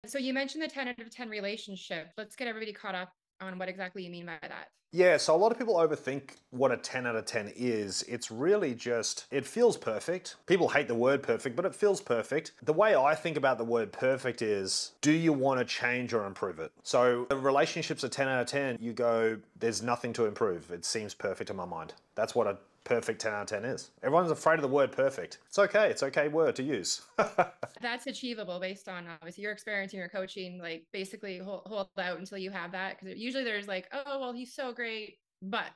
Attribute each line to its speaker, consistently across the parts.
Speaker 1: So you mentioned the 10 out of 10 relationship. Let's get everybody caught up on what exactly you mean by that.
Speaker 2: Yeah, so a lot of people overthink what a 10 out of 10 is. It's really just, it feels perfect. People hate the word perfect, but it feels perfect. The way I think about the word perfect is, do you want to change or improve it? So the relationship's a 10 out of 10, you go, there's nothing to improve. It seems perfect in my mind. That's what a perfect 10 out of 10 is. Everyone's afraid of the word perfect. It's okay. It's okay word to use.
Speaker 1: That's achievable based on obviously your experience and your coaching. Like basically hold out until you have that, because usually there's like, oh well, he's so great, but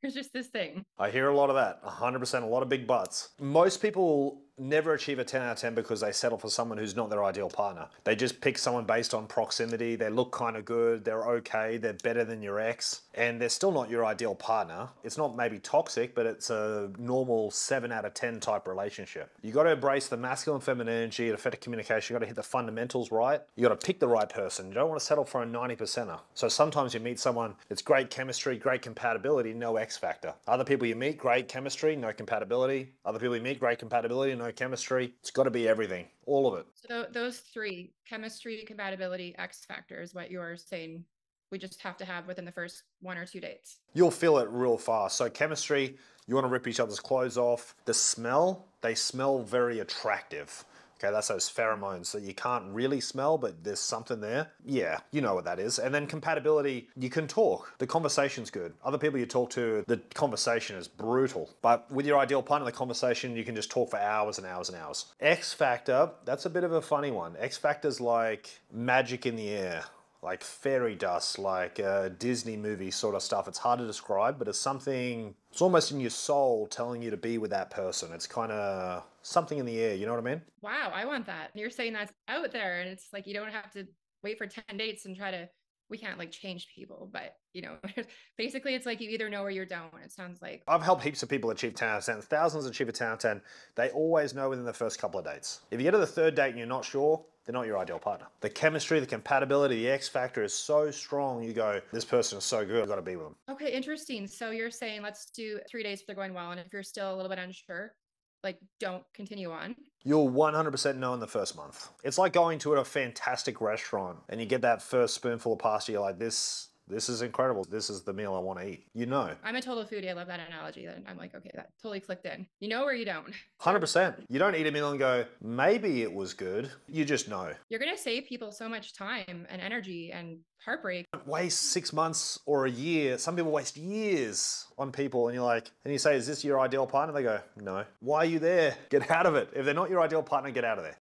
Speaker 1: there's just this thing.
Speaker 2: I hear a lot of that, 100%, a lot of big butts. Most people never achieve a 10 out of 10 because they settle for someone who's not their ideal partner. They just pick someone based on proximity. They look kind of good, they're okay, they're better than your ex, and they're still not your ideal partner. It's not maybe toxic, but it's a normal 7 out of 10 type relationship. You got to embrace the masculine feminine energy and effective communication. You got to hit the fundamentals right. You got to pick the right person. You don't want to settle for a 90%er. So sometimes you meet someone, it's great chemistry, great compatibility, no X factor. Other people you meet, great chemistry, no compatibility. Other people you meet, great compatibility, no chemistry. It's got to be everything, all of it.
Speaker 1: So those three: chemistry, compatibility, X factor, is what you're saying we just have to have within the first 1 or 2 dates.
Speaker 2: You'll feel it real fast. So chemistry, you want to rip each other's clothes off. The smell, they smell very attractive. Okay, that's those pheromones that you can't really smell, but there's something there. Yeah, you know what that is. And then compatibility, you can talk. The conversation's good. Other people you talk to, the conversation is brutal. But with your ideal partner, the conversation, you can just talk for hours and hours and hours. X factor, that's a bit of a funny one. X factor's like magic in the air. Like fairy dust, like Disney movie sort of stuff. It's hard to describe, but it's something, it's almost in your soul telling you to be with that person. It's kind of something in the air, you know what I mean?
Speaker 1: Wow, I want that. You're saying that's out there, and it's like you don't have to wait for 10 dates and try to, we can't like change people, but basically it's like you either know or you don't. It sounds like.
Speaker 2: I've helped heaps of people achieve 10 out of 10, thousands achieve a 10 out of 10. They always know within the first couple of dates. If you get to the third date and you're not sure, they're not your ideal partner. The chemistry, the compatibility, the X factor is so strong, you go, this person is so good, I've got to be with them.
Speaker 1: Okay, interesting. So you're saying let's do 3 days if they're going well, and if you're still a little bit unsure, like don't continue on.
Speaker 2: You'll 100% know in the first month. It's like going to a fantastic restaurant and you get that first spoonful of pasta, you're like, this is incredible. This is the meal I want to eat. You know.
Speaker 1: I'm a total foodie. I love that analogy. And I'm like, okay, that totally clicked in. You know or you don't.
Speaker 2: 100%. You don't eat a meal and go, maybe it was good. You just know.
Speaker 1: You're going to save people so much time and energy and heartbreak.
Speaker 2: Don't waste 6 months or a year. Some people waste years on people and you're like, and you say, is this your ideal partner? They go, no. Why are you there? Get out of it. If they're not your ideal partner, get out of there.